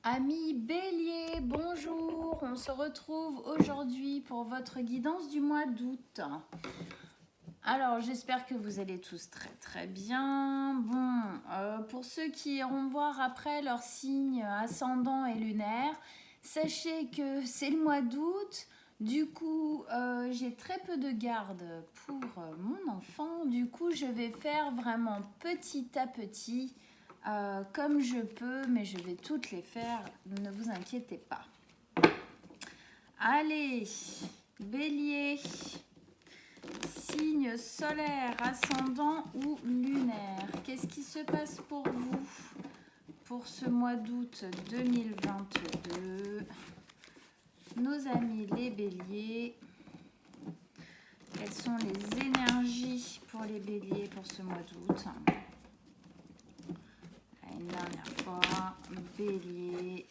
Amis Bélier, bonjour, on se retrouve aujourd'hui pour votre guidance du mois d'août. Alors j'espère que vous allez tous très bien. Bon, pour ceux qui iront voir après leur signe ascendant et lunaire, sachez que c'est le mois d'août. Du coup, j'ai très peu de garde pour mon enfant. Du coup, je vais faire vraiment petit à petit, comme je peux, mais je vais toutes les faire, ne vous inquiétez pas. Allez, Bélier, signe solaire, ascendant ou lunaire, qu'est-ce qui se passe pour vous pour ce mois d'août 2022? Nos amis les béliers, quelles sont les énergies pour les béliers pour ce mois d'août? Une dernière fois, bélier,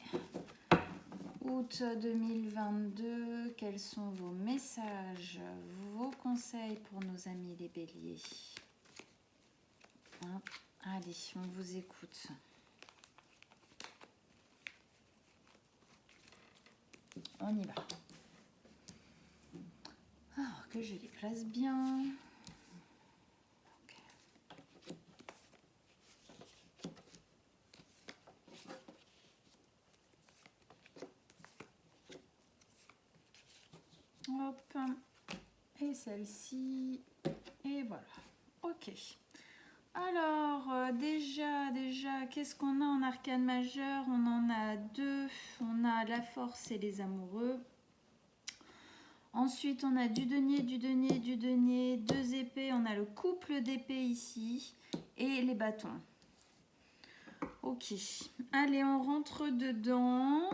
août 2022, quels sont vos messages, vos conseils pour nos amis les béliers? Allez, on vous écoute. On y va. Alors que je les place bien. Hop, et celle-ci, et voilà. Ok. Alors, déjà, qu'est-ce qu'on a en arcane majeur? On en a deux. On a la force et les amoureux. Ensuite, on a du denier, deux épées. On a le couple d'épées ici et les bâtons. Ok. Allez, on rentre dedans.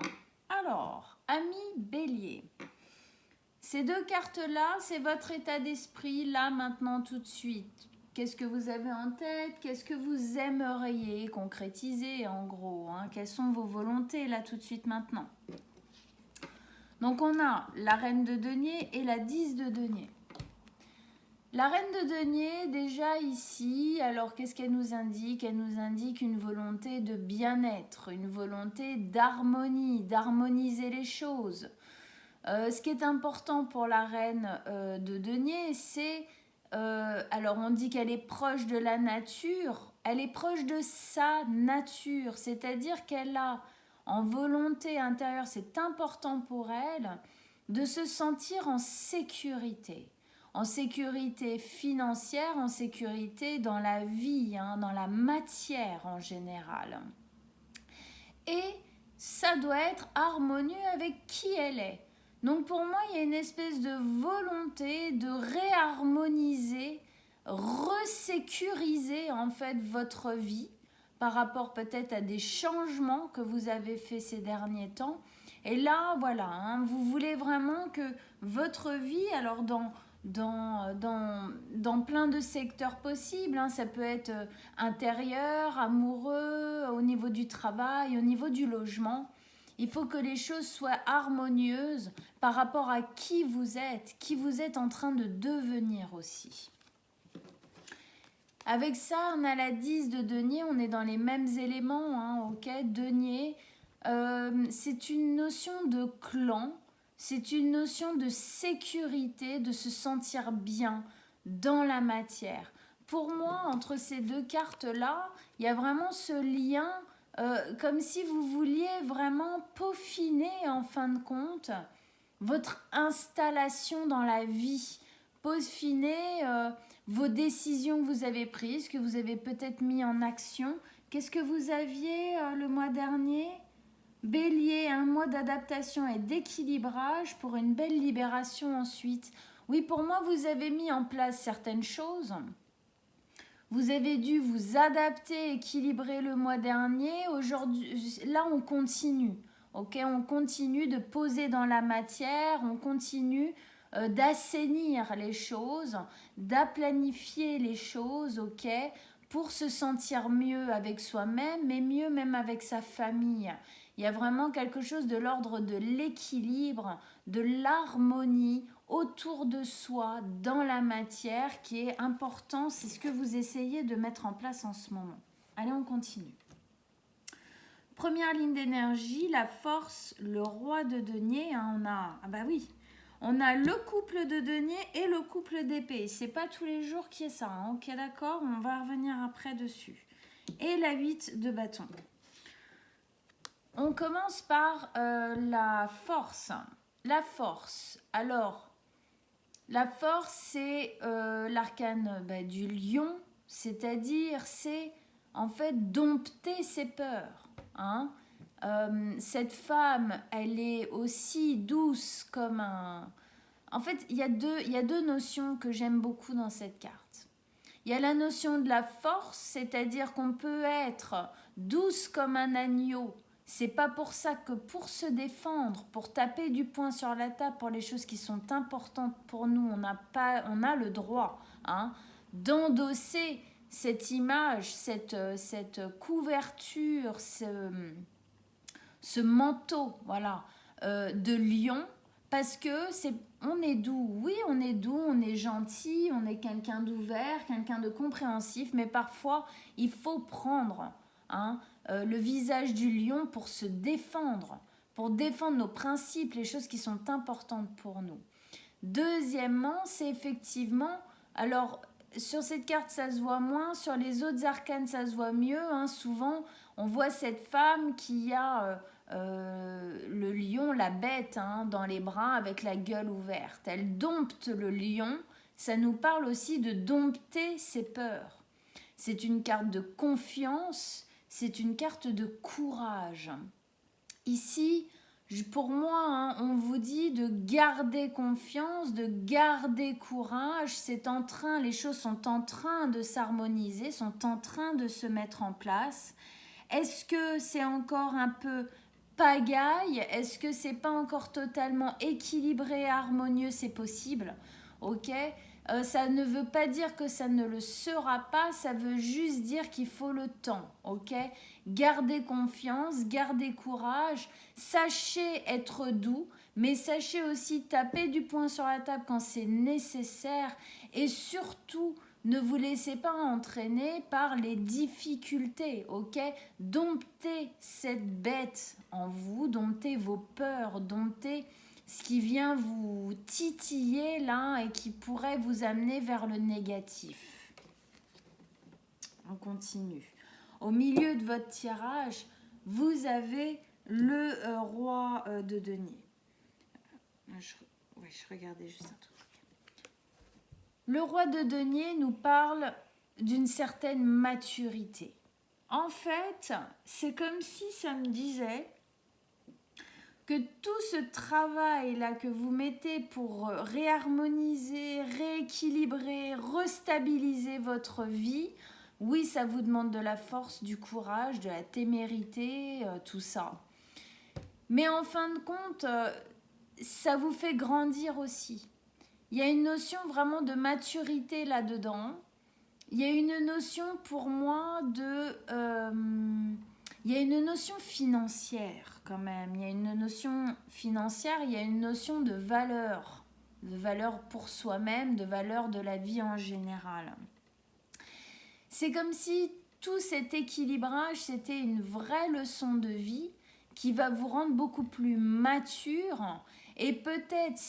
Alors, ami bélier. Ces deux cartes-là, c'est votre état d'esprit, là, maintenant, tout de suite. Qu'est-ce que vous avez en tête? Qu'est-ce que vous aimeriez concrétiser, en gros, hein? Quelles sont vos volontés, là, tout de suite, maintenant? Donc, on a la reine de denier et la 10 de denier. La reine de denier, déjà ici, alors qu'est-ce qu'elle nous indique? Elle nous indique une volonté de bien-être, une volonté d'harmonie, d'harmoniser les choses. Ce qui est important pour la reine de denier, c'est, alors on dit qu'elle est proche de la nature, elle est proche de sa nature, c'est-à-dire qu'elle a en volonté intérieure, c'est important pour elle, de se sentir en sécurité financière, en sécurité dans la vie, hein, dans la matière en général. Et ça doit être harmonieux avec qui elle est. Donc pour moi, il y a une espèce de volonté de réharmoniser, resécuriser en fait votre vie par rapport peut-être à des changements que vous avez fait ces derniers temps. Et là, voilà, hein, vous voulez vraiment que votre vie, alors dans plein de secteurs possibles, hein, ça peut être intérieur, amoureux, au niveau du travail, au niveau du logement. Il faut que les choses soient harmonieuses par rapport à qui vous êtes en train de devenir aussi. Avec ça, on a la 10 de denier, on est dans les mêmes éléments, hein, ok, denier, c'est une notion de clan, c'est une notion de sécurité, de se sentir bien dans la matière. Pour moi, entre ces deux cartes-là, il y a vraiment ce lien, comme si vous vouliez vraiment peaufiner en fin de compte votre installation dans la vie, peaufiner vos décisions que vous avez prises, que vous avez peut-être mis en action. Qu'est-ce que vous aviez le mois dernier? Bélier, un mois d'adaptation et d'équilibrage pour une belle libération ensuite. Oui, pour moi, vous avez mis en place certaines choses. Vous avez dû vous adapter, équilibrer le mois dernier. Aujourd'hui, là, on continue. Ok, on continue de poser dans la matière, on continue d'assainir les choses, d'aplanifier les choses, ok, pour se sentir mieux avec soi-même, mais mieux même avec sa famille. Il y a vraiment quelque chose de l'ordre de l'équilibre, de l'harmonie autour de soi, dans la matière, qui est important. C'est ce que vous essayez de mettre en place en ce moment. Allez, on continue. Première ligne d'énergie, la force, le roi de denier. Hein, on a, ah bah oui, on a le couple de denier et le couple d'épée. C'est pas tous les jours qu'il y a ça. Hein, ok, d'accord, on va revenir après dessus. Et la 8 de bâton. On commence par la force. La force. Alors, la force, c'est l'arcane du lion, c'est-à-dire c'est en fait dompter ses peurs. Hein. Cette femme, elle est aussi douce comme un... En fait, il y a deux notions que j'aime beaucoup dans cette carte. Il y a la notion de la force, c'est-à-dire qu'on peut être douce comme un agneau. C'est pas pour ça que pour se défendre, pour taper du poing sur la table pour les choses qui sont importantes pour nous, on a le droit d'endosser cette image, cette couverture, ce manteau, voilà, de lion, parce que on est doux. Oui, on est doux, on est gentil, on est quelqu'un d'ouvert, quelqu'un de compréhensif, mais parfois il faut prendre le visage du lion pour se défendre, pour défendre nos principes, les choses qui sont importantes pour nous. Deuxièmement, c'est effectivement, alors sur cette carte ça se voit moins, sur les autres arcanes ça se voit mieux, souvent on voit cette femme qui a le lion, la bête dans les bras avec la gueule ouverte. Elle dompte le lion, ça nous parle aussi de dompter ses peurs. C'est une carte de confiance, c'est une carte de courage. Ici, pour moi, on vous dit de garder confiance, de garder courage. Les choses sont en train de s'harmoniser, sont en train de se mettre en place. Est-ce que c'est encore un peu pagaille? Est-ce que c'est pas encore totalement équilibré, harmonieux? C'est possible, ok. Ça ne veut pas dire que ça ne le sera pas, ça veut juste dire qu'il faut le temps, ok. Gardez confiance, gardez courage, sachez être doux, mais sachez aussi taper du poing sur la table quand c'est nécessaire et surtout, ne vous laissez pas entraîner par les difficultés, ok. Domptez cette bête en vous, domptez vos peurs, domptez ce qui vient vous titiller là et qui pourrait vous amener vers le négatif. On continue. Au milieu de votre tirage, vous avez le roi de denier. Je regardais juste un truc. Le roi de denier nous parle d'une certaine maturité. En fait, c'est comme si ça me disait que tout ce travail-là que vous mettez pour réharmoniser, rééquilibrer, restabiliser votre vie, oui, ça vous demande de la force, du courage, de la témérité, tout ça. Mais en fin de compte, ça vous fait grandir aussi. Il y a une notion vraiment de maturité là-dedans. Il y a une notion pour moi il y a une notion financière quand même. Il y a une notion financière, il y a une notion de valeur pour soi-même, de valeur de la vie en général. C'est comme si tout cet équilibrage, c'était une vraie leçon de vie qui va vous rendre beaucoup plus mature et peut-être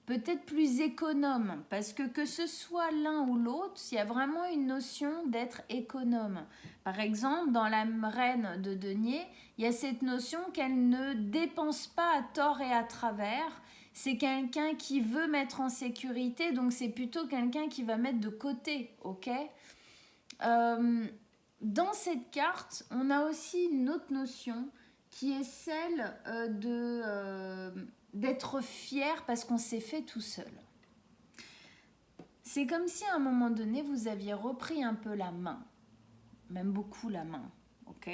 peut-être plus économe, parce que ce soit l'un ou l'autre, il y a vraiment une notion d'être économe. Par exemple, dans la reine de denier, il y a cette notion qu'elle ne dépense pas à tort et à travers. C'est quelqu'un qui veut mettre en sécurité, donc c'est plutôt quelqu'un qui va mettre de côté, ok. Dans cette carte, on a aussi une autre notion qui est celle d'être fier parce qu'on s'est fait tout seul. C'est comme si à un moment donné, vous aviez repris un peu la main, même beaucoup la main, ok?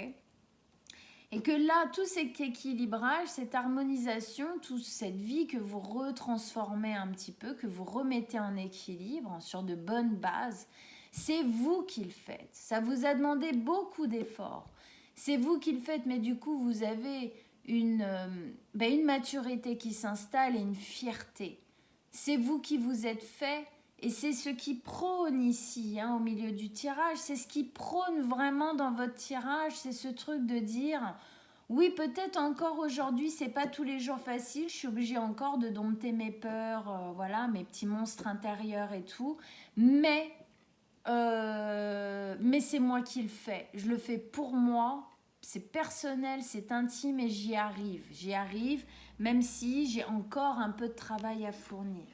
Et que là, tout cet équilibrage, cette harmonisation, toute cette vie que vous retransformez un petit peu, que vous remettez en équilibre sur de bonnes bases, c'est vous qui le faites. Ça vous a demandé beaucoup d'efforts. C'est vous qui le faites, mais du coup, vous avez une maturité qui s'installe et une fierté. C'est vous qui vous êtes fait Et c'est ce qui prône ici, hein, au milieu du tirage, c'est ce qui prône vraiment dans votre tirage, c'est ce truc de dire, oui, peut-être encore aujourd'hui, c'est pas tous les jours facile, je suis obligée encore de dompter mes peurs, voilà, mes petits monstres intérieurs et tout, mais c'est moi qui le fais, je le fais pour moi, c'est personnel, c'est intime et j'y arrive, même si j'ai encore un peu de travail à fournir.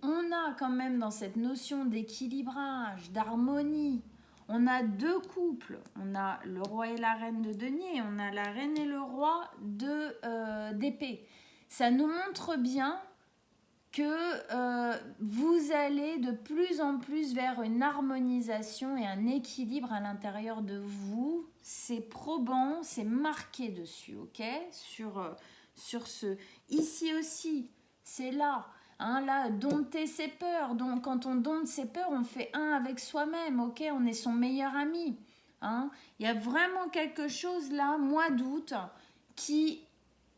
On a quand même dans cette notion d'équilibrage, d'harmonie, on a deux couples. On a le roi et la reine de denier, on a la reine et le roi d'épée. Ça nous montre bien que vous allez de plus en plus vers une harmonisation et un équilibre à l'intérieur de vous. C'est probant, c'est marqué dessus, ok, sur ce. Ici aussi, c'est là. Hein, là, dompter ses peurs. Donc, quand on dompte ses peurs, on fait un avec soi-même, ok. On est son meilleur ami. Hein. Il y a vraiment quelque chose là, mois d'août, qui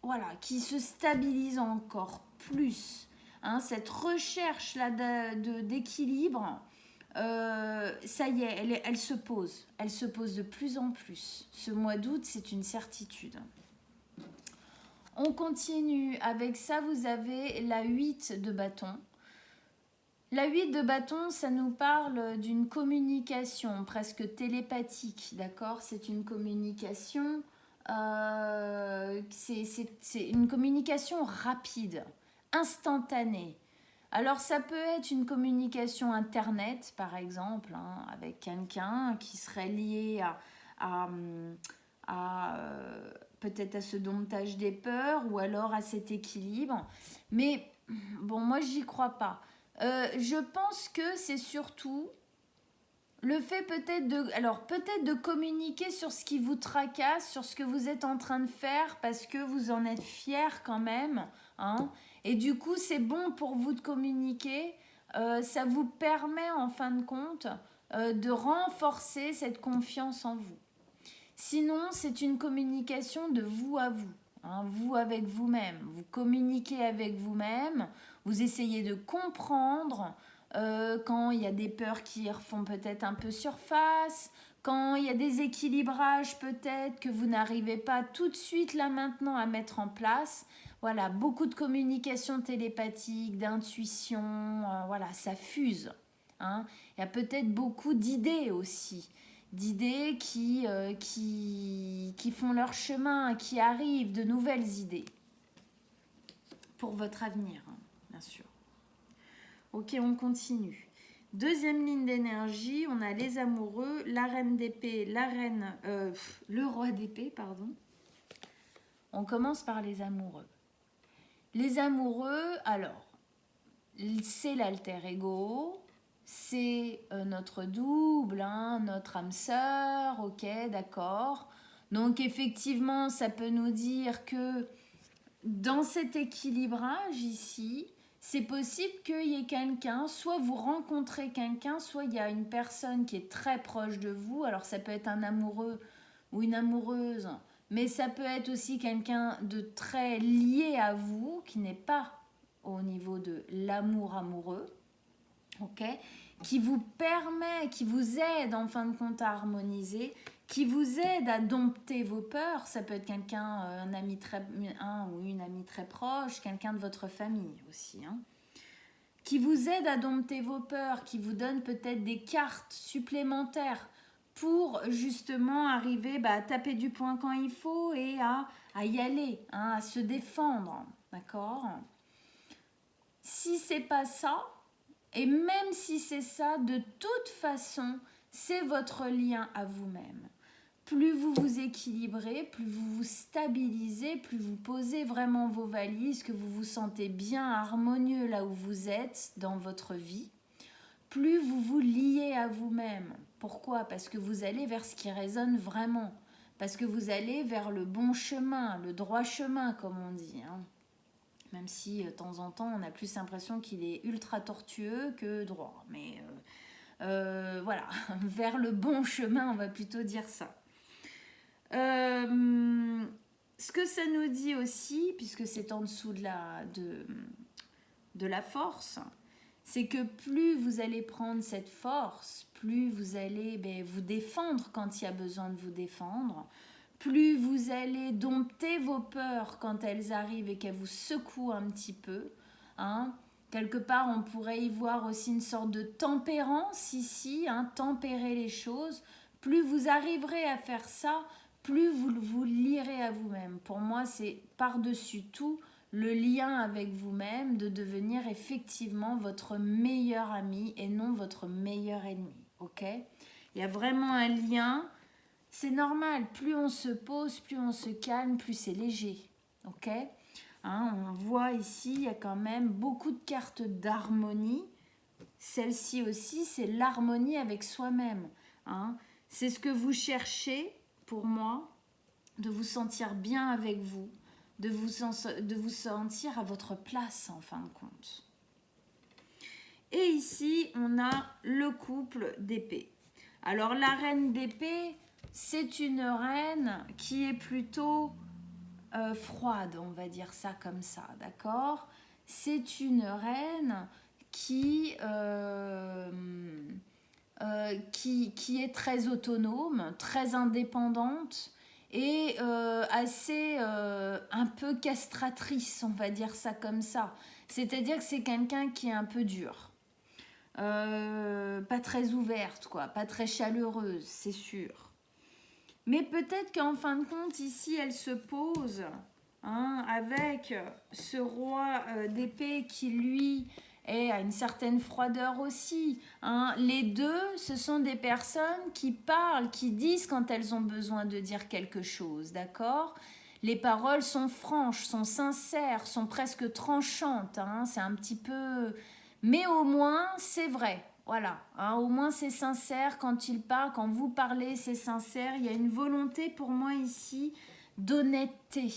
se stabilise encore plus. Hein, cette recherche là d'équilibre, ça y est, elle se pose. Elle se pose de plus en plus. Ce mois d'août, c'est une certitude. On continue. Avec ça, vous avez la 8 de bâton. La 8 de bâton, ça nous parle d'une communication presque télépathique, d'accord? C'est une communication, c'est une communication rapide, instantanée. Alors, ça peut être une communication internet, par exemple, hein, avec quelqu'un qui serait lié à peut-être à ce domptage des peurs ou alors à cet équilibre. Mais bon, moi, j'y crois pas. Je pense que c'est surtout le fait peut-être de communiquer sur ce qui vous tracasse, sur ce que vous êtes en train de faire parce que vous en êtes fier quand même, hein. Et du coup, c'est bon pour vous de communiquer. Ça vous permet en fin de compte de renforcer cette confiance en vous. Sinon, c'est une communication de vous à vous, hein, vous avec vous-même. Vous communiquez avec vous-même, vous essayez de comprendre quand il y a des peurs qui refont peut-être un peu surface, quand il y a des équilibrages peut-être que vous n'arrivez pas tout de suite là maintenant à mettre en place. Voilà, beaucoup de communication télépathique, d'intuition, voilà, ça fuse. Hein. Il y a peut-être beaucoup d'idées aussi d'idées qui font leur chemin, qui arrivent, de nouvelles idées pour votre avenir, hein, bien sûr. Ok, on continue. Deuxième ligne d'énergie, on a les amoureux, la reine d'épée, le roi d'épée, pardon. On commence par les amoureux. Les amoureux, alors, c'est l'alter ego, c'est notre double, hein, notre âme sœur, ok, d'accord. Donc effectivement, ça peut nous dire que dans cet équilibrage ici, c'est possible qu'il y ait quelqu'un, soit vous rencontrez quelqu'un, soit il y a une personne qui est très proche de vous. Alors ça peut être un amoureux ou une amoureuse, mais ça peut être aussi quelqu'un de très lié à vous, qui n'est pas au niveau de l'amour amoureux, ok, qui vous permet, qui vous aide en fin de compte à harmoniser, qui vous aide à dompter vos peurs. Ça peut être quelqu'un, un ou une amie très proche, quelqu'un de votre famille aussi, hein, qui vous aide à dompter vos peurs, qui vous donne peut-être des cartes supplémentaires pour justement arriver à taper du poing quand il faut et à y aller, hein, à se défendre, d'accord? Si c'est pas ça, et même si c'est ça, de toute façon, c'est votre lien à vous-même. Plus vous vous équilibrez, plus vous vous stabilisez, plus vous posez vraiment vos valises, que vous vous sentez bien harmonieux là où vous êtes dans votre vie, plus vous vous liez à vous-même. Pourquoi? Parce que vous allez vers ce qui résonne vraiment. Parce que vous allez vers le bon chemin, le droit chemin, comme on dit, hein. Même si de temps en temps on a plus l'impression qu'il est ultra tortueux que droit. Mais voilà, vers le bon chemin, on va plutôt dire ça. Ce que ça nous dit aussi, puisque c'est en dessous de la force, c'est que plus vous allez prendre cette force, plus vous allez vous défendre quand il y a besoin de vous défendre, plus vous allez dompter vos peurs quand elles arrivent et qu'elles vous secouent un petit peu. Hein. Quelque part, on pourrait y voir aussi une sorte de tempérance ici, tempérer les choses. Plus vous arriverez à faire ça, plus vous vous lierez à vous-même. Pour moi, c'est par-dessus tout le lien avec vous-même, de devenir effectivement votre meilleur ami et non votre meilleur ennemi. Ok ? Il y a vraiment un lien. C'est normal, plus on se pose, plus on se calme, plus c'est léger. Ok ? On voit ici, il y a quand même beaucoup de cartes d'harmonie. Celle-ci aussi, c'est l'harmonie avec soi-même. C'est ce que vous cherchez, pour moi, de vous sentir bien avec vous, de vous sentir à votre place, en fin de compte. Et ici, on a le couple d'épée. Alors, la reine d'épée, c'est une reine qui est plutôt froide, on va dire ça comme ça, d'accord ? C'est une reine qui est très autonome, très indépendante et assez un peu castratrice, on va dire ça comme ça. C'est-à-dire que c'est quelqu'un qui est un peu dur. Pas très ouverte, quoi, pas très chaleureuse, c'est sûr. Mais peut-être qu'en fin de compte, ici, elle se pose avec ce roi d'épée qui, lui, est à une certaine froideur aussi. Les deux, ce sont des personnes qui parlent, qui disent quand elles ont besoin de dire quelque chose, d'accord ? Les paroles sont franches, sont sincères, sont presque tranchantes. C'est un petit peu... Mais au moins, c'est vrai. Voilà, au moins c'est sincère quand il parle, quand vous parlez, c'est sincère. Il y a une volonté pour moi ici d'honnêteté.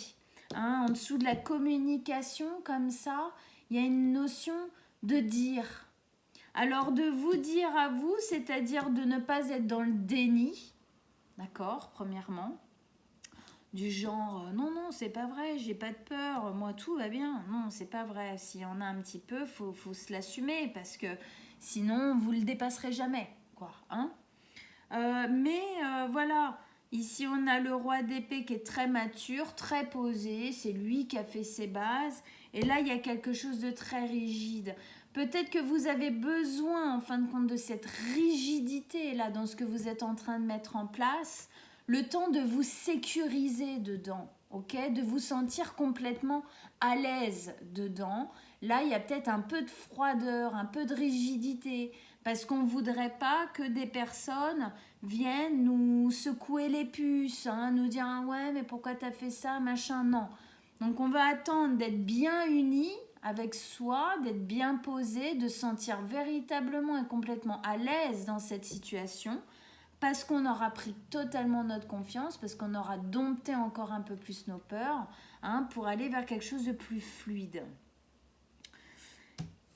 En dessous de la communication, comme ça, il y a une notion de dire. Alors de vous dire à vous, c'est-à-dire de ne pas être dans le déni, d'accord, premièrement. Du genre, non, c'est pas vrai, j'ai pas de peur, moi tout va bien. Non, c'est pas vrai. S'il y en a un petit peu, faut se l'assumer parce que sinon, vous le dépasserez jamais, quoi. Voilà, ici on a le roi d'épée qui est très mature, très posé, c'est lui qui a fait ses bases. Et là, il y a quelque chose de très rigide. Peut-être que vous avez besoin, en fin de compte, de cette rigidité là dans ce que vous êtes en train de mettre en place, le temps de vous sécuriser dedans, ok, de vous sentir complètement à l'aise dedans. Là, il y a peut-être un peu de froideur, un peu de rigidité, parce qu'on ne voudrait pas que des personnes viennent nous secouer les puces, nous dire ah ouais, mais pourquoi t'as fait ça, machin, non. Donc on va attendre d'être bien unis avec soi, d'être bien posé, de sentir véritablement et complètement à l'aise dans cette situation, parce qu'on aura pris totalement notre confiance, parce qu'on aura dompté encore un peu plus nos peurs, pour aller vers quelque chose de plus fluide.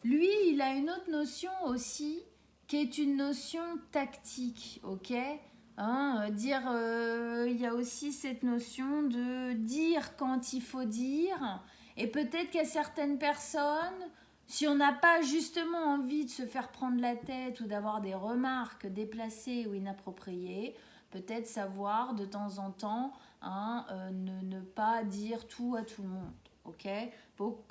Lui, il a une autre notion aussi, qui est une notion tactique, ok ? Il y a aussi cette notion de dire quand il faut dire, et peut-être qu'il y a certaines personnes, si on n'a pas justement envie de se faire prendre la tête ou d'avoir des remarques déplacées ou inappropriées, peut-être savoir de temps en temps ne pas dire tout à tout le monde, ok ? Faut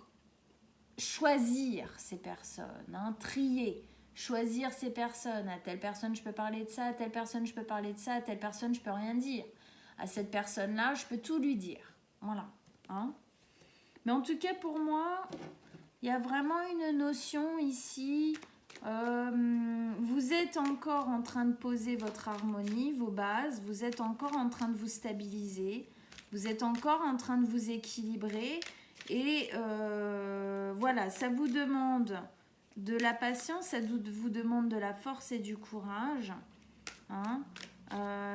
choisir ces personnes, trier, choisir ces personnes. À telle personne, je peux parler de ça, à telle personne, je peux parler de ça, à telle personne, je peux rien dire. À cette personne-là, je peux tout lui dire. Voilà. Mais en tout cas, pour moi, il y a vraiment une notion ici. Vous êtes encore en train de poser votre harmonie, vos bases. Vous êtes encore en train de vous stabiliser. Vous êtes encore en train de vous équilibrer. Et voilà, ça vous demande de la patience, ça vous demande de la force et du courage.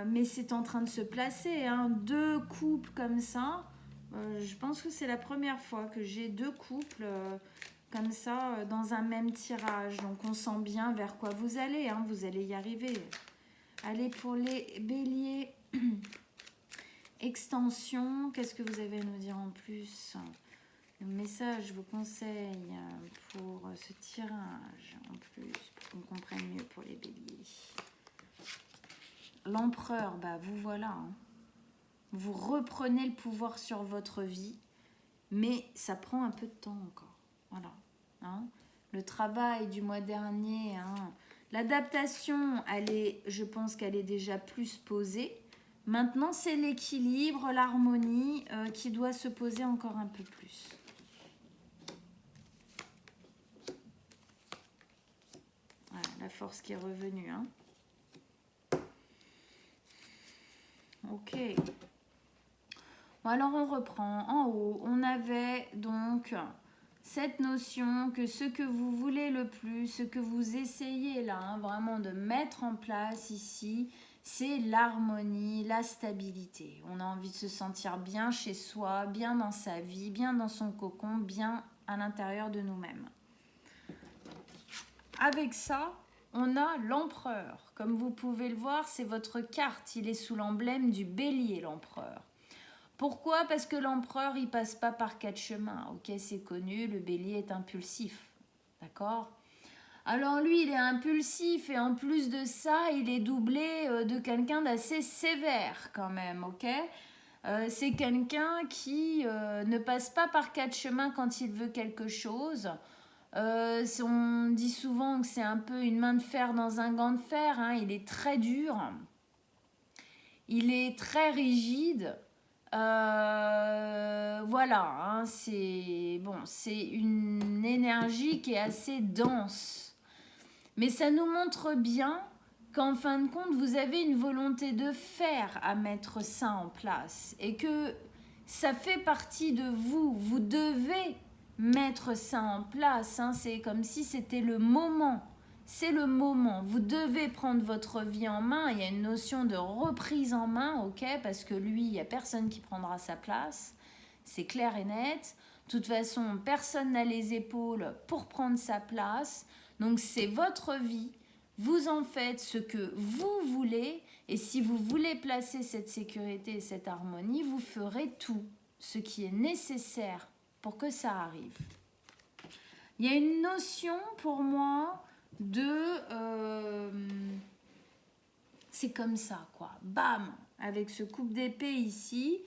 Mais c'est en train de se placer. Deux couples comme ça. Je pense que c'est la première fois que j'ai deux couples comme ça dans un même tirage. Donc on sent bien vers quoi vous allez. Vous allez y arriver. Allez, pour les béliers. Extension. Qu'est-ce que vous avez à nous dire en plus ? Le message, je vous conseille pour ce tirage, en plus, pour qu'on comprenne mieux pour les béliers. L'empereur, bah vous voilà. Hein. Vous reprenez le pouvoir sur votre vie, mais ça prend un peu de temps encore. Voilà. Hein. Le travail du mois dernier, hein. L'adaptation, je pense qu'elle est déjà plus posée. Maintenant, c'est l'équilibre, l'harmonie qui doit se poser encore un peu plus. Voilà, la force qui est revenue. Hein. Ok. Bon, alors, on reprend. En haut, on avait donc cette notion que ce que vous voulez le plus, ce que vous essayez là, hein, vraiment de mettre en place ici, c'est l'harmonie, la stabilité. On a envie de se sentir bien chez soi, bien dans sa vie, bien dans son cocon, bien à l'intérieur de nous-mêmes. Avec ça, on a l'empereur. Comme vous pouvez le voir, c'est votre carte. Il est sous l'emblème du bélier, l'empereur. Pourquoi? Parce que l'empereur, il passe pas par 4 chemins. Ok, c'est connu, le bélier est impulsif. D'accord? Alors lui, il est impulsif et en plus de ça, il est doublé de quelqu'un d'assez sévère quand même. Ok? C'est quelqu'un qui ne passe pas par 4 chemins quand il veut quelque chose. On dit souvent que c'est un peu une main de fer dans un gant de fer. Hein. Il est très dur. Il est très rigide. Voilà, hein, c'est une énergie qui est assez dense. Mais ça nous montre bien qu'en fin de compte, vous avez une volonté de faire à mettre ça en place. Et que ça fait partie de vous. Vous devez mettre ça en place. Hein, c'est comme si c'était le moment. C'est le moment. Vous devez prendre votre vie en main. Il y a une notion de reprise en main, ok? Parce que lui, il n'y a personne qui prendra sa place. C'est clair et net. De toute façon, personne n'a les épaules pour prendre sa place. Donc, c'est votre vie. Vous en faites ce que vous voulez. Et si vous voulez placer cette sécurité et cette harmonie, vous ferez tout ce qui est nécessaire pour que ça arrive. Il y a une notion pour moi c'est comme ça quoi, bam, avec ce coupe d'épée ici,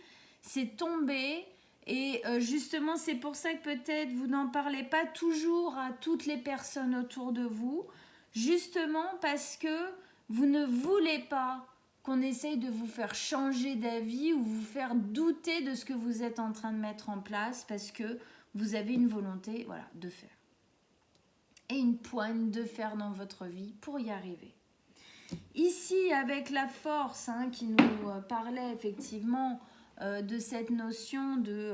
c'est tombé et justement c'est pour ça que peut-être vous n'en parlez pas toujours à toutes les personnes autour de vous, justement parce que vous ne voulez pas qu'on essaye de vous faire changer d'avis ou vous faire douter de ce que vous êtes en train de mettre en place parce que vous avez une volonté, voilà, de faire. Et une poigne de fer dans votre vie pour y arriver. Ici, avec la force hein, qui nous parlait effectivement de cette notion de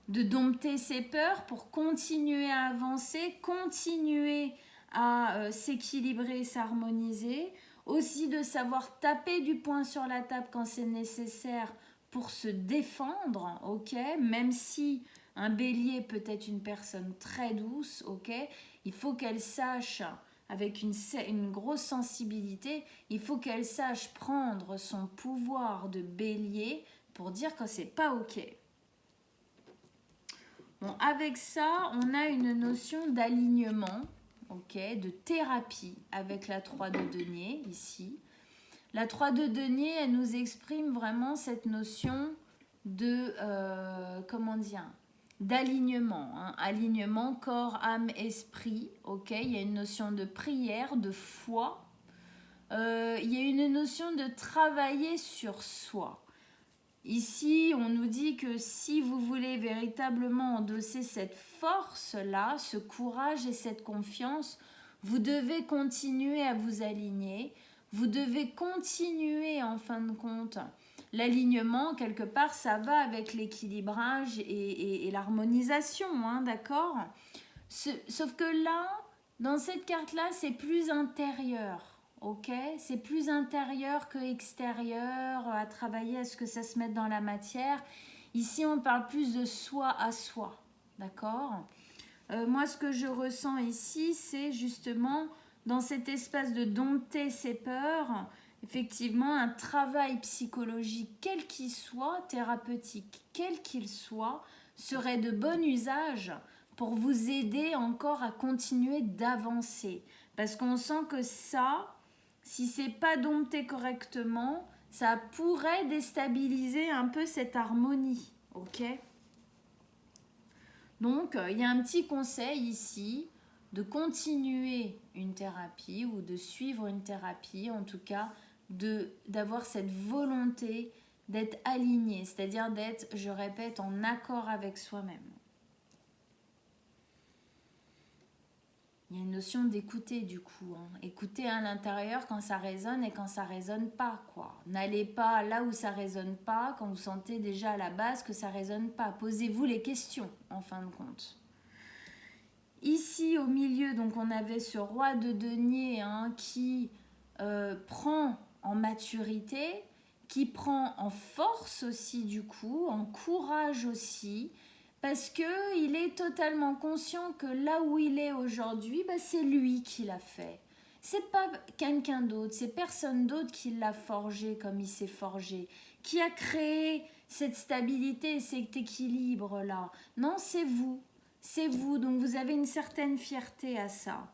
dompter ses peurs pour continuer à avancer, continuer à s'équilibrer, s'harmoniser, aussi de savoir taper du poing sur la table quand c'est nécessaire pour se défendre, ok, même si un bélier peut être une personne très douce, ok, il faut qu'elle sache, avec une grosse sensibilité, il faut qu'elle sache prendre son pouvoir de bélier pour dire que c'est pas ok. Bon, avec ça, on a une notion d'alignement, ok, de thérapie avec la 3 de denier ici. La 3 de denier, elle nous exprime vraiment cette notion de, comment dire, d'alignement, hein. Alignement corps, âme, esprit, ok. Il y a une notion de prière, de foi. Il y a une notion de travailler sur soi. Ici, on nous dit que si vous voulez véritablement endosser cette force-là, ce courage et cette confiance, vous devez continuer à vous aligner. Vous devez continuer, en fin de compte, l'alignement, quelque part, ça va avec l'équilibrage et l'harmonisation, hein, d'accord? Sauf que là, dans cette carte-là, c'est plus intérieur. Ok, c'est plus intérieur que extérieur, à travailler à ce que ça se mette dans la matière. Ici, on parle plus de soi à soi, d'accord? Moi, ce que je ressens ici, c'est justement dans cet espace de dompter ses peurs, Effectivement, un travail psychologique, quel qu'il soit, thérapeutique, quel qu'il soit, serait de bon usage pour vous aider encore à continuer d'avancer. Parce qu'on sent que ça, si c'est pas dompté correctement, ça pourrait déstabiliser un peu cette harmonie. Ok ? Donc, il y a un petit conseil ici de continuer une thérapie ou de suivre une thérapie, en tout cas d'avoir cette volonté d'être aligné, c'est-à-dire d'être, je répète, en accord avec soi-même. Il y a une notion d'écouter du coup, hein. Écouter à l'intérieur quand ça résonne et quand ça résonne pas, quoi. N'allez pas là où ça résonne pas quand vous sentez déjà à la base que ça résonne pas. Posez-vous les questions en fin de compte. Ici au milieu, donc on avait ce roi de denier, hein, qui prend en maturité, qui prend en force aussi du coup, en courage aussi, parce qu'il est totalement conscient que là où il est aujourd'hui, bah, c'est lui qui l'a fait. C'est pas quelqu'un d'autre, c'est personne d'autre qui l'a forgé comme il s'est forgé, qui a créé cette stabilité et cet équilibre-là. Non, c'est vous. C'est vous, donc vous avez une certaine fierté à ça.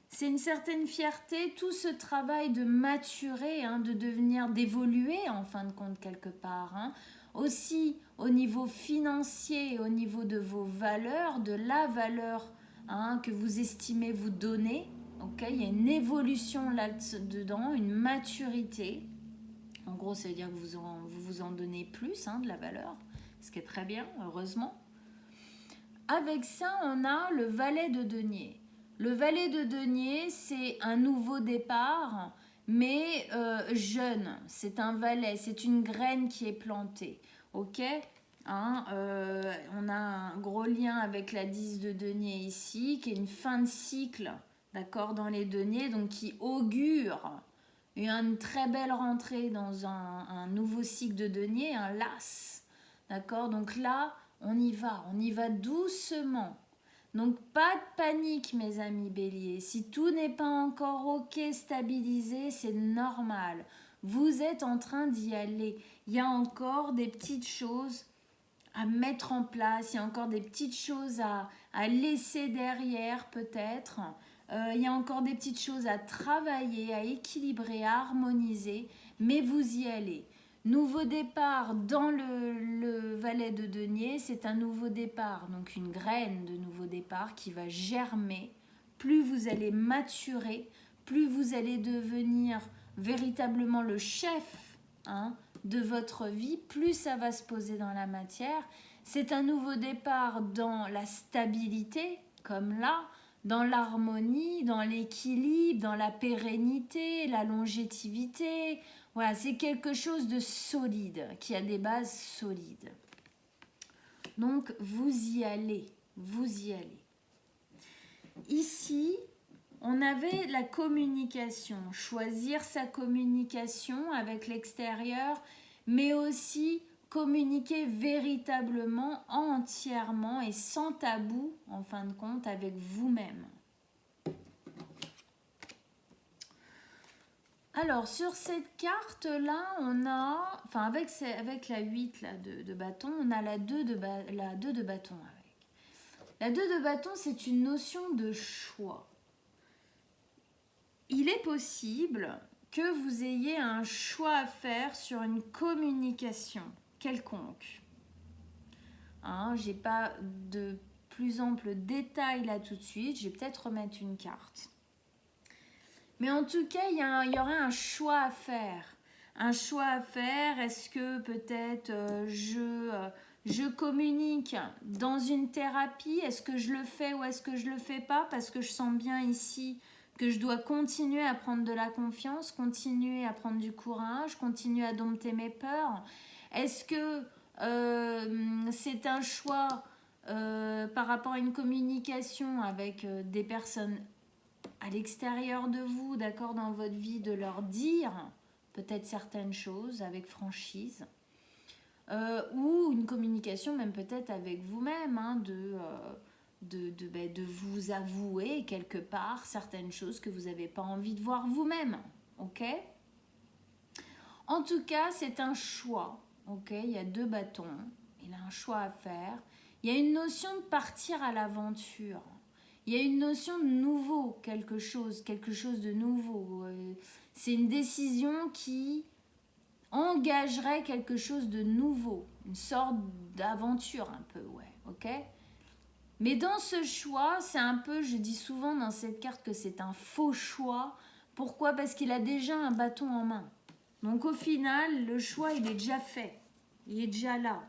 C'est une certaine fierté, tout ce travail de maturer, hein, de devenir, d'évoluer en fin de compte quelque part. Hein. Aussi au niveau financier, au niveau de vos valeurs, de la valeur, hein, que vous estimez vous donner. Okay, il y a une évolution là-dedans, une maturité. En gros, ça veut dire que vous vous en donnez plus, hein, de la valeur, ce qui est très bien, heureusement. Avec ça, on a le valet de denier. Le valet de denier, c'est un nouveau départ, mais jeune. C'est un valet, c'est une graine qui est plantée. Ok, hein, on a un gros lien avec la 10 de denier ici, qui est une fin de cycle, d'accord, dans les deniers, donc qui augure une très belle rentrée dans un nouveau cycle de denier, un las. D'accord, donc là, on y va doucement. Donc pas de panique mes amis béliers, si tout n'est pas encore ok, stabilisé, c'est normal. Vous êtes en train d'y aller. Il y a encore des petites choses à mettre en place, il y a encore des petites choses à laisser derrière peut-être. Il y a encore des petites choses à travailler, à équilibrer, à harmoniser, mais vous y allez. Nouveau départ dans le valet de denier, c'est un nouveau départ, donc une graine de nouveau départ qui va germer. Plus vous allez maturer, plus vous allez devenir véritablement le chef, hein, de votre vie, plus ça va se poser dans la matière. C'est un nouveau départ dans la stabilité, comme là, dans l'harmonie, dans l'équilibre, dans la pérennité, la longévité. Voilà, c'est quelque chose de solide, qui a des bases solides. Donc, vous y allez, vous y allez. Ici, on avait la communication, choisir sa communication avec l'extérieur, mais aussi communiquer véritablement, entièrement et sans tabou, en fin de compte, avec vous-même. Alors, sur cette carte-là, on a, enfin avec la 8 là, de bâton, on a la 2 de bâton avec. La 2 de bâton, c'est une notion de choix. Il est possible que vous ayez un choix à faire sur une communication quelconque. Hein, j'ai pas de plus ample détail là tout de suite, je vais peut-être remettre une carte. Mais en tout cas, il y aurait un choix à faire. Un choix à faire, est-ce que peut-être je communique dans une thérapie, est-ce que je le fais ou est-ce que je le fais pas, parce que je sens bien ici que je dois continuer à prendre de la confiance, continuer à prendre du courage, continuer à dompter mes peurs. Est-ce que c'est un choix par rapport à une communication avec des personnes à l'extérieur de vous, d'accord, dans votre vie, de leur dire peut-être certaines choses avec franchise, ou une communication même peut-être avec vous-même, hein, de vous avouer quelque part certaines choses que vous n'avez pas envie de voir vous-même, ok ? En tout cas, c'est un choix. Ok, il y a 2 bâtons. Il a un choix à faire. Il y a une notion de partir à l'aventure. Il y a une notion de nouveau, quelque chose de nouveau. C'est une décision qui engagerait quelque chose de nouveau, une sorte d'aventure un peu, ouais, ok. Mais dans ce choix, c'est un peu, je dis souvent dans cette carte que c'est un faux choix. Pourquoi? Parce qu'il a déjà un bâton en main. Donc au final, le choix, il est déjà fait. Il est déjà là.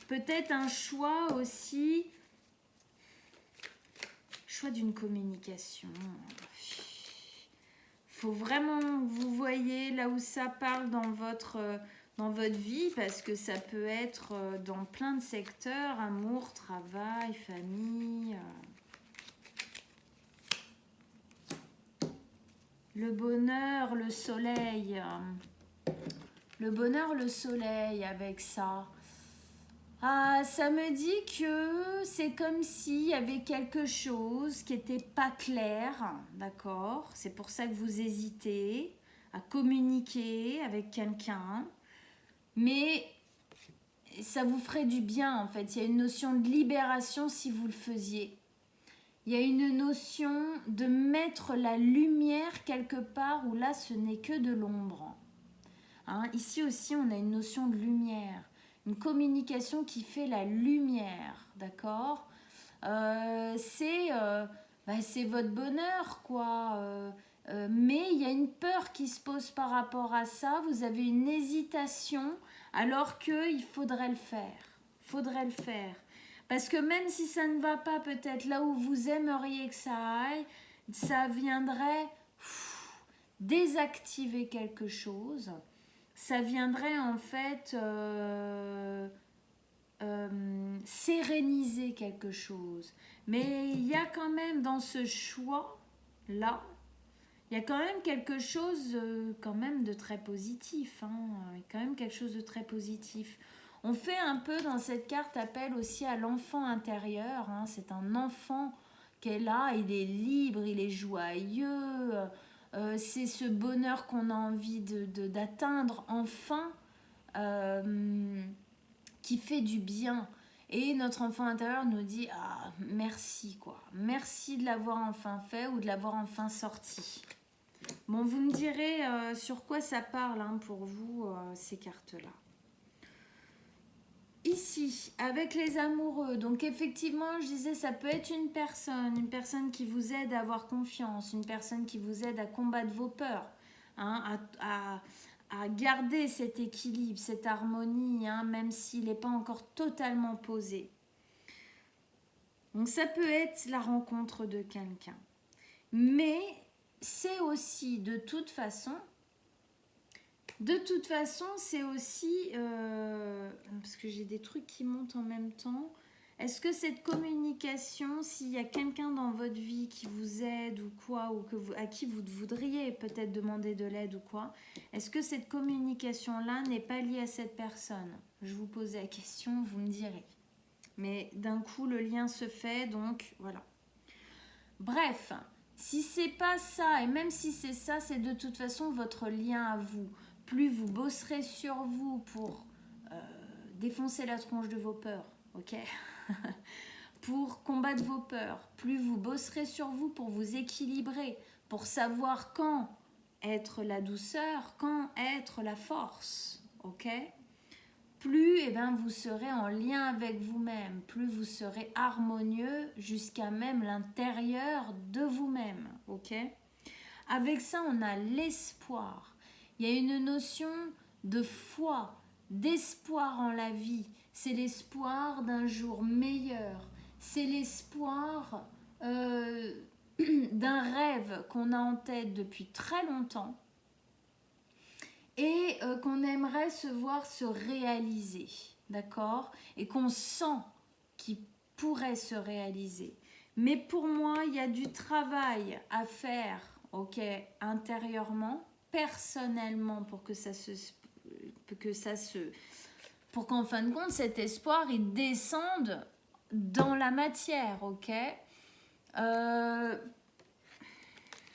Peut-être un choix aussi, choix d'une communication. Faut vraiment que vous voyez là où ça parle dans votre vie, parce que ça peut être dans plein de secteurs, amour, travail, famille. Le bonheur, le soleil. Le bonheur, le soleil avec ça. Ah, ça me dit que c'est comme s'il y avait quelque chose qui n'était pas clair, d'accord? C'est pour ça que vous hésitez à communiquer avec quelqu'un. Mais ça vous ferait du bien en fait. Il y a une notion de libération si vous le faisiez. Il y a une notion de mettre la lumière quelque part où là ce n'est que de l'ombre. Hein, ici aussi on a une notion de lumière. Une communication qui fait la lumière, d'accord. C'est votre bonheur, quoi. Mais il y a une peur qui se pose par rapport à ça. Vous avez une hésitation alors qu'il faudrait le faire. Faudrait le faire. Parce que même si ça ne va pas peut-être là où vous aimeriez que ça aille, ça viendrait désactiver quelque chose. Ça viendrait en fait séréniser quelque chose. Mais il y a quand même dans ce choix-là, il y a quand même quelque chose quand même de très positif. Hein. Il y a quand même quelque chose de très positif. On fait un peu dans cette carte appel aussi à l'enfant intérieur. Hein. C'est un enfant qui est là, il est libre, il est joyeux. C'est ce bonheur qu'on a envie d'atteindre enfin, qui fait du bien. Et notre enfant intérieur nous dit « Ah, merci quoi. Merci de l'avoir enfin fait ou de l'avoir enfin sorti. » Bon, vous me direz sur quoi ça parle hein, pour vous, ces cartes-là. Ici, avec les amoureux, donc effectivement, je disais, ça peut être une personne qui vous aide à avoir confiance, une personne qui vous aide à combattre vos peurs, hein, à garder cet équilibre, cette harmonie, hein, même s'il n'est pas encore totalement posé. Donc ça peut être la rencontre de quelqu'un. Mais c'est aussi, de toute façon, c'est aussi, parce que j'ai des trucs qui montent en même temps, est-ce que cette communication, s'il y a quelqu'un dans votre vie qui vous aide ou quoi, ou à qui vous voudriez peut-être demander de l'aide ou quoi, est-ce que cette communication-là n'est pas liée à cette personne? Je vous pose la question, vous me direz. Mais d'un coup, le lien se fait, donc voilà. Bref, si c'est pas ça, et même si c'est ça, c'est de toute façon votre lien à vous. Plus vous bosserez sur vous pour défoncer la tronche de vos peurs, ok? Pour combattre vos peurs, plus vous bosserez sur vous pour vous équilibrer, pour savoir quand être la douceur, quand être la force, ok? Plus vous serez en lien avec vous-même, plus vous serez harmonieux jusqu'à même l'intérieur de vous-même, ok? Avec ça, on a l'espoir. Il y a une notion de foi, d'espoir en la vie. C'est l'espoir d'un jour meilleur. C'est l'espoir d'un rêve qu'on a en tête depuis très longtemps et qu'on aimerait se voir se réaliser, d'accord? Et qu'on sent qu'il pourrait se réaliser. Mais pour moi, il y a du travail à faire, ok, intérieurement, personnellement, pour pour qu'en fin de compte, cet espoir, il descende dans la matière, ok?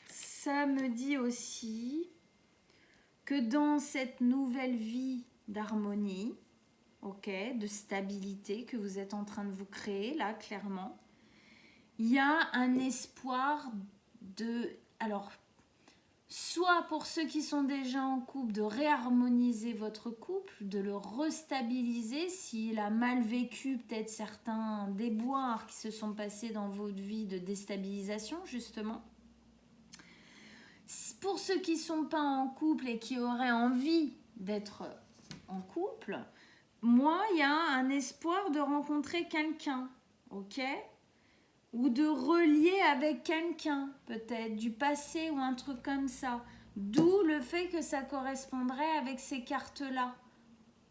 Ça me dit aussi que dans cette nouvelle vie d'harmonie, ok, de stabilité que vous êtes en train de vous créer, là, clairement, il y a un espoir de... Alors, soit pour ceux qui sont déjà en couple, de réharmoniser votre couple, de le restabiliser s'il a mal vécu peut-être certains déboires qui se sont passés dans votre vie de déstabilisation, justement. Pour ceux qui ne sont pas en couple et qui auraient envie d'être en couple, moi, il y a un espoir de rencontrer quelqu'un, ok ? Ou de relier avec quelqu'un, peut-être, du passé ou un truc comme ça. D'où le fait que ça correspondrait avec ces cartes-là.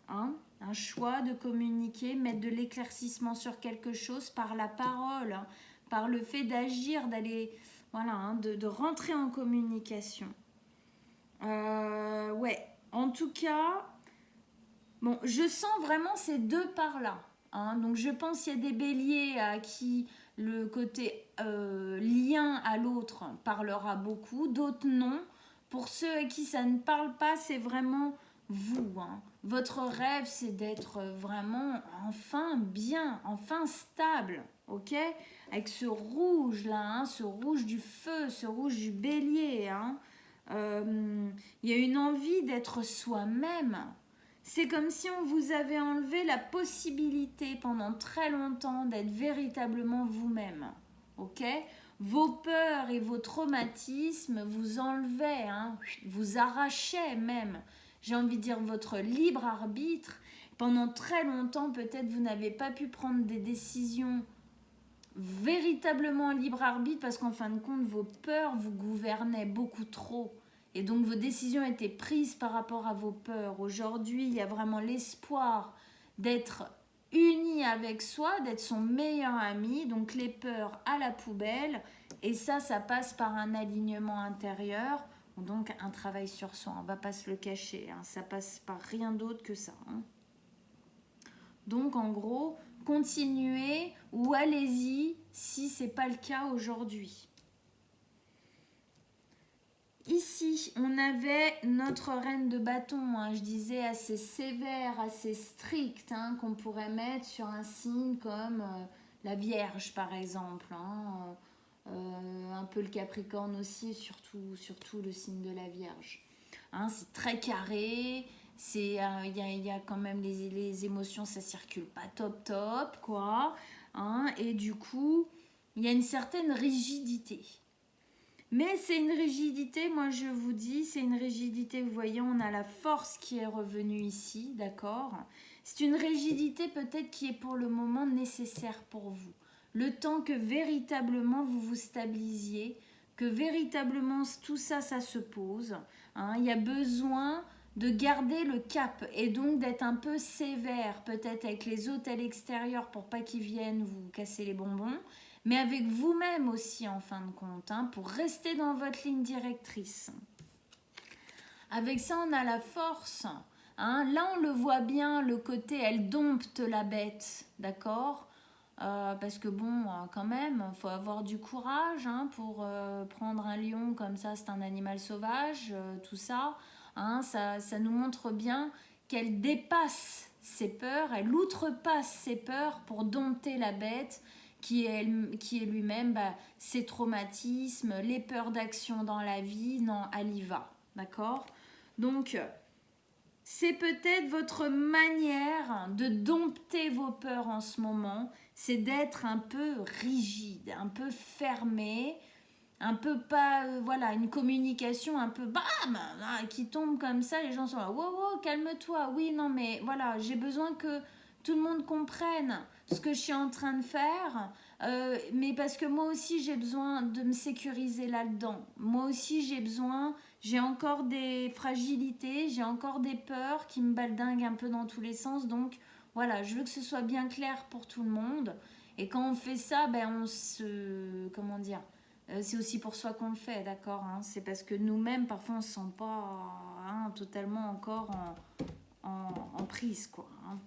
Hein? Un choix de communiquer, mettre de l'éclaircissement sur quelque chose par la parole, hein, par le fait d'agir, d'aller, voilà, hein, de rentrer en communication. Ouais, en tout cas, bon, je sens vraiment ces deux parts-là. Hein. Donc je pense qu'il y a des béliers à qui le côté lien à l'autre parlera beaucoup, d'autres non. Pour ceux à qui ça ne parle pas, c'est vraiment vous. Hein. Votre rêve, c'est d'être vraiment enfin bien, enfin stable, ok ? Avec ce rouge là, hein, ce rouge du feu, ce rouge du bélier. Hein. Il y a une envie d'être soi-même. C'est comme si on vous avait enlevé la possibilité pendant très longtemps d'être véritablement vous-même. Ok ? Vos peurs et vos traumatismes vous enlevaient, hein, vous arrachaient même. J'ai envie de dire votre libre arbitre. Pendant très longtemps, peut-être vous n'avez pas pu prendre des décisions véritablement libre arbitre parce qu'en fin de compte, vos peurs vous gouvernaient beaucoup trop. Et donc vos décisions étaient prises par rapport à vos peurs. Aujourd'hui, il y a vraiment l'espoir d'être uni avec soi, d'être son meilleur ami. Donc les peurs à la poubelle. Et ça passe par un alignement intérieur. Donc un travail sur soi. On ne va pas se le cacher. Hein. Ça passe par rien d'autre que ça. Hein. Donc en gros, continuez ou allez-y si ce n'est pas le cas aujourd'hui. Ici, on avait notre reine de bâton, hein, je disais assez sévère, assez stricte, hein, qu'on pourrait mettre sur un signe comme la Vierge par exemple, hein, un peu le Capricorne aussi, surtout le signe de la Vierge. Hein, c'est très carré, il y a quand même les émotions, ça circule pas top, quoi. Hein, et du coup, il y a une certaine rigidité. Mais c'est une rigidité, moi je vous dis, c'est une rigidité, vous voyez, on a la force qui est revenue ici, d'accord ? C'est une rigidité peut-être qui est pour le moment nécessaire pour vous. Le temps que véritablement vous vous stabilisiez, que véritablement tout ça se pose. Hein, il y a besoin de garder le cap et donc d'être un peu sévère, peut-être avec les autres à l'extérieur pour pas qu'ils viennent vous casser les bonbons. Mais avec vous-même aussi en fin de compte, hein, pour rester dans votre ligne directrice. Avec ça, on a la force. Hein. Là, on le voit bien, le côté, elle dompte la bête, d'accord ? Parce que bon, quand même, il faut avoir du courage hein, pour prendre un lion comme ça, c'est un animal sauvage, tout ça. Hein, ça nous montre bien qu'elle dépasse ses peurs, elle outrepasse ses peurs pour dompter la bête, qui est lui-même ses traumatismes, les peurs d'action dans la vie, non, elle y va, d'accord ? Donc, c'est peut-être votre manière de dompter vos peurs en ce moment, c'est d'être un peu rigide, un peu fermé, un peu pas, voilà, une communication un peu bam, qui tombe comme ça, les gens sont là, wow, calme-toi, oui, non, mais voilà, j'ai besoin que tout le monde comprenne ce que je suis en train de faire, mais parce que moi aussi j'ai besoin de me sécuriser là-dedans. Moi aussi j'ai encore des fragilités, j'ai encore des peurs qui me baldinguent un peu dans tous les sens. Donc voilà, je veux que ce soit bien clair pour tout le monde. Et quand on fait ça, on se... Comment dire ? C'est aussi pour soi qu'on le fait, d'accord hein. C'est parce que nous-mêmes, parfois, on ne se sent pas totalement encore en prise, quoi. Hein.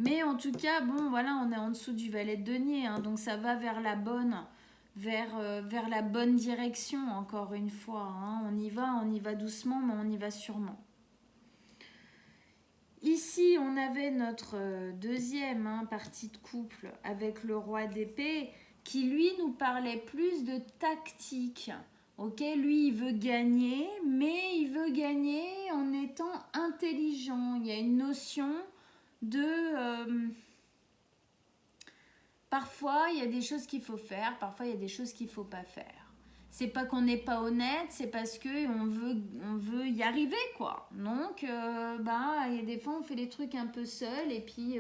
Mais en tout cas, bon, voilà, on est en dessous du valet de denier, hein, donc ça va vers la bonne vers la bonne direction, encore une fois. Hein. On y va doucement, mais on y va sûrement. Ici, on avait notre deuxième partie de couple avec le roi d'épée qui, lui, nous parlait plus de tactique. Ok, lui, il veut gagner, mais il veut gagner en étant intelligent. Il y a une notion de... parfois, il y a des choses qu'il faut faire, parfois, il y a des choses qu'il ne faut pas faire. C'est pas qu'on n'est pas honnête, c'est parce qu'on veut y arriver, quoi. Donc, il y a des fois, on fait des trucs un peu seul, et puis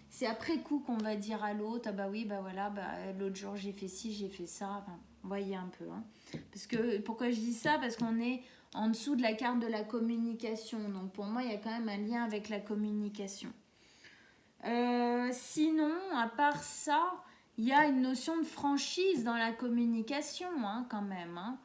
c'est après coup qu'on va dire à l'autre, ah bah oui, bah voilà, l'autre jour, j'ai fait ci, j'ai fait ça. Enfin, vous voyez un peu. Hein. Parce que, pourquoi je dis ça? Parce qu'on est en dessous de la carte de la communication. Donc, pour moi, il y a quand même un lien avec la communication. Sinon, à part ça, il y a une notion de franchise dans la communication, hein, quand même. Hein.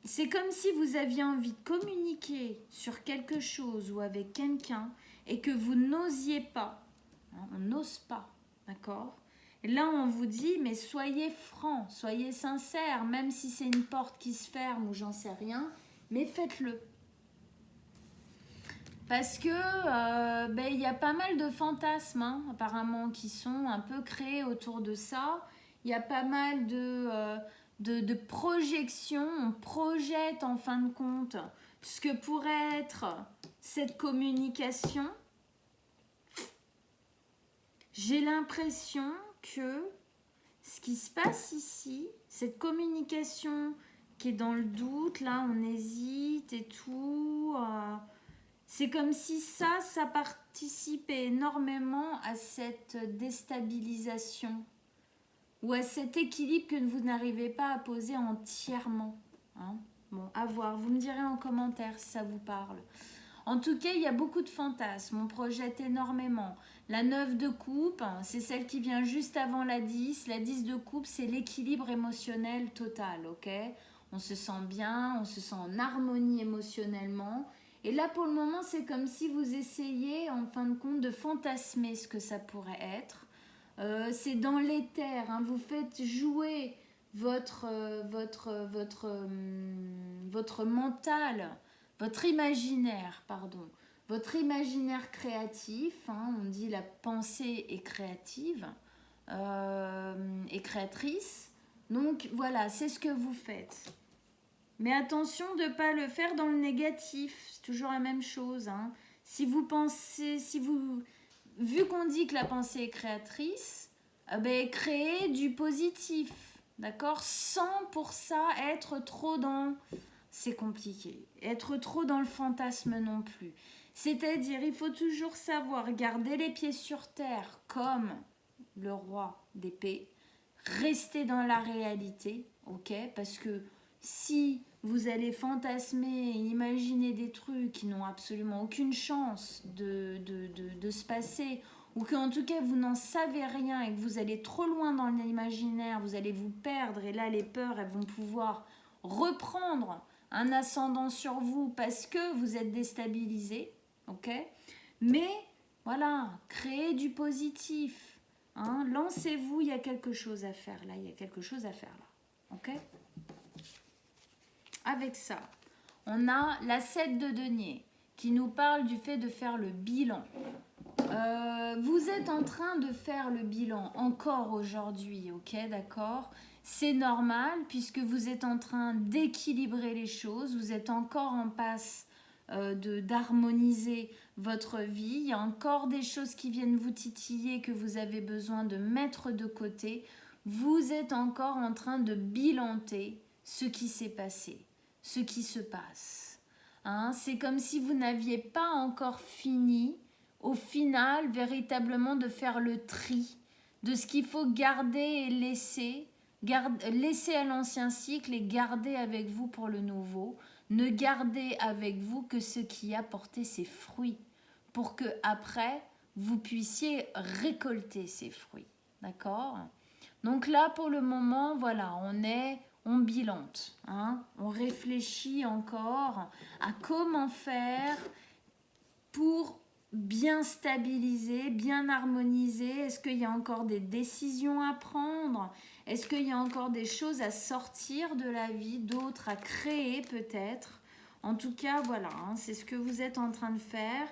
C'est comme si vous aviez envie de communiquer sur quelque chose ou avec quelqu'un et que vous n'osiez pas. Hein, on n'ose pas, d'accord? Et là, on vous dit, mais soyez franc, soyez sincère, même si c'est une porte qui se ferme ou j'en sais rien, mais faites-le. Parce que il y a pas mal de fantasmes apparemment qui sont un peu créés autour de ça. Il y a pas mal de projections. On projette en fin de compte ce que pourrait être cette communication. J'ai l'impression que ce qui se passe ici, cette communication qui est dans le doute, là on hésite et tout... c'est comme si ça participait énormément à cette déstabilisation ou à cet équilibre que vous n'arrivez pas à poser entièrement. Hein. Bon, à voir. Vous me direz en commentaire si ça vous parle. En tout cas, il y a beaucoup de fantasmes. On projette énormément. La 9 de coupe, c'est celle qui vient juste avant la 10. La 10 de coupe, c'est l'équilibre émotionnel total. Ok ? On se sent bien, on se sent en harmonie émotionnellement. Et là, pour le moment, c'est comme si vous essayez, en fin de compte, de fantasmer ce que ça pourrait être. C'est dans l'éther. Hein. Vous faites jouer votre mental, votre imaginaire, pardon. Votre imaginaire créatif. Hein. On dit la pensée est créative et créatrice. Donc, voilà, c'est ce que vous faites. Mais attention de ne pas le faire dans le négatif, c'est toujours la même chose. Hein. Si vous pensez, vu qu'on dit que la pensée est créatrice, créez du positif, d'accord? Sans pour ça être trop dans... C'est compliqué. Être trop dans le fantasme non plus. C'est-à-dire, il faut toujours savoir garder les pieds sur terre comme le roi d'épée, rester dans la réalité, ok? Parce que si vous allez fantasmer et imaginer des trucs qui n'ont absolument aucune chance de se passer, ou qu'en tout cas vous n'en savez rien et que vous allez trop loin dans l'imaginaire, vous allez vous perdre et là les peurs elles vont pouvoir reprendre un ascendant sur vous parce que vous êtes déstabilisé, ok? Mais voilà, créez du positif, hein? Lancez-vous, il y a quelque chose à faire là, il y a quelque chose à faire là, ok? Avec ça, on a la 7 de denier qui nous parle du fait de faire le bilan. Vous êtes en train de faire le bilan encore aujourd'hui, ok, d'accord? C'est normal puisque vous êtes en train d'équilibrer les choses, vous êtes encore en passe d'harmoniser votre vie. Il y a encore des choses qui viennent vous titiller que vous avez besoin de mettre de côté. Vous êtes encore en train de bilanter ce qui s'est passé, ce qui se passe. Hein, c'est comme si vous n'aviez pas encore fini, au final, véritablement de faire le tri de ce qu'il faut garder et laisser à l'ancien cycle et garder avec vous pour le nouveau. Ne gardez avec vous que ce qui a porté ses fruits pour que après vous puissiez récolter ces fruits. D'accord ? Donc là, pour le moment, voilà, on bilante, hein, on réfléchit encore à comment faire pour bien bien stabilisé, bien harmonisé? Est-ce qu'il y a encore des décisions à prendre? Est-ce qu'il y a encore des choses à sortir de la vie, d'autres à créer peut-être? En tout cas, voilà, hein, c'est ce que vous êtes en train de faire.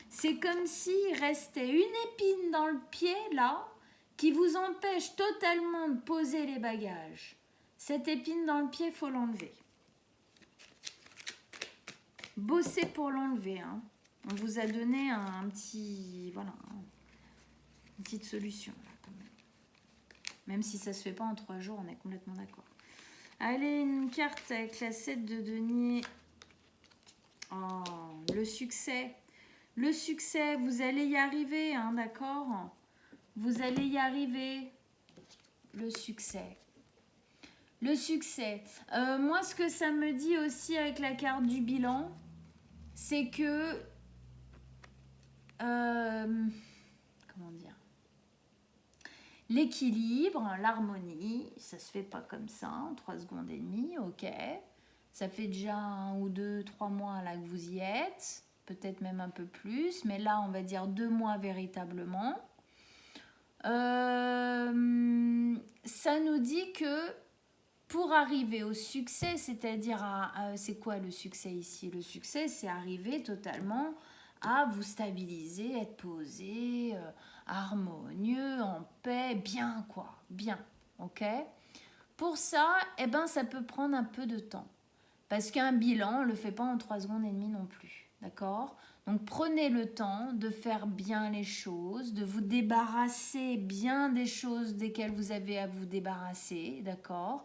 C'est comme s'il restait une épine dans le pied, là, qui vous empêche totalement de poser les bagages. Cette épine dans le pied, il faut l'enlever. Bossez pour l'enlever, hein. On vous a donné un petit... Voilà, une petite solution, là, quand même. Même si ça ne se fait pas en 3 jours, on est complètement d'accord. Allez, une carte avec la 7 de denier. Oh, le succès. Le succès, vous allez y arriver, hein, d'accord? Vous allez y arriver. Le succès. Le succès. Moi, ce que ça me dit aussi avec la carte du bilan, c'est que... comment dire? L'équilibre, l'harmonie, ça se fait pas comme ça, en 3 secondes et demie, ok. Ça fait déjà 1 ou 2, 3 mois là que vous y êtes, peut-être même un peu plus, mais là on va dire 2 mois véritablement. Ça nous dit que pour arriver au succès, c'est-à-dire c'est quoi le succès ici? Le succès, c'est arriver totalement à vous stabiliser, être posé, harmonieux, en paix, bien quoi, bien, ok? Pour ça, eh ben, ça peut prendre un peu de temps. Parce qu'un bilan, on ne le fait pas en 3 secondes et demie non plus, d'accord? Donc prenez le temps de faire bien les choses, de vous débarrasser bien des choses desquelles vous avez à vous débarrasser, d'accord?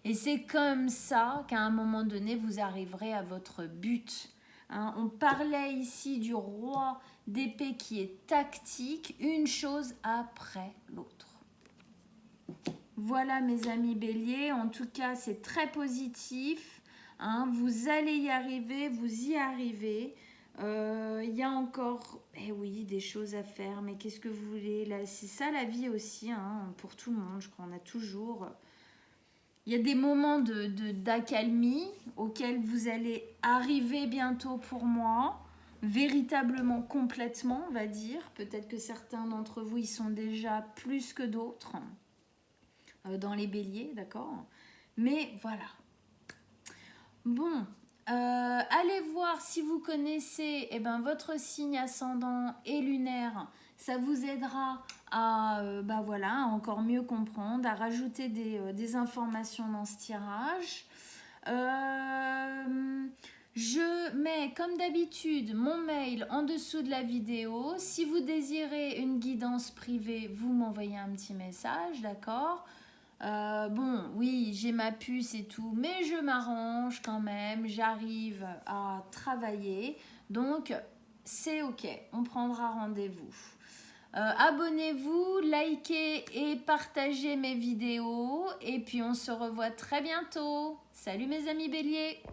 Et c'est comme ça qu'à un moment donné, vous arriverez à votre but. Hein, on parlait ici du roi d'épée qui est tactique, une chose après l'autre. Voilà mes amis béliers, en tout cas c'est très positif. Hein, vous allez y arriver, vous y arrivez. Il y a encore, eh oui, des choses à faire, mais qu'est-ce que vous voulez là? C'est ça la vie aussi, hein, pour tout le monde, je crois. On a toujours... Il y a des moments d'accalmie auxquels vous allez arriver bientôt pour moi, véritablement, complètement, on va dire. Peut-être que certains d'entre vous y sont déjà plus que d'autres dans les béliers, d'accord? Mais voilà. Bon, allez voir si vous connaissez votre signe ascendant et lunaire. Ça vous aidera à voilà, encore mieux comprendre, à rajouter des informations dans ce tirage. Je mets comme d'habitude mon mail en dessous de la vidéo. Si vous désirez une guidance privée, vous m'envoyez un petit message, d'accord? Bon, oui, j'ai ma puce et tout, mais je m'arrange quand même, j'arrive à travailler, donc c'est ok, on prendra rendez-vous. Abonnez-vous, likez et partagez mes vidéos, et puis on se revoit très bientôt. Salut mes amis béliers!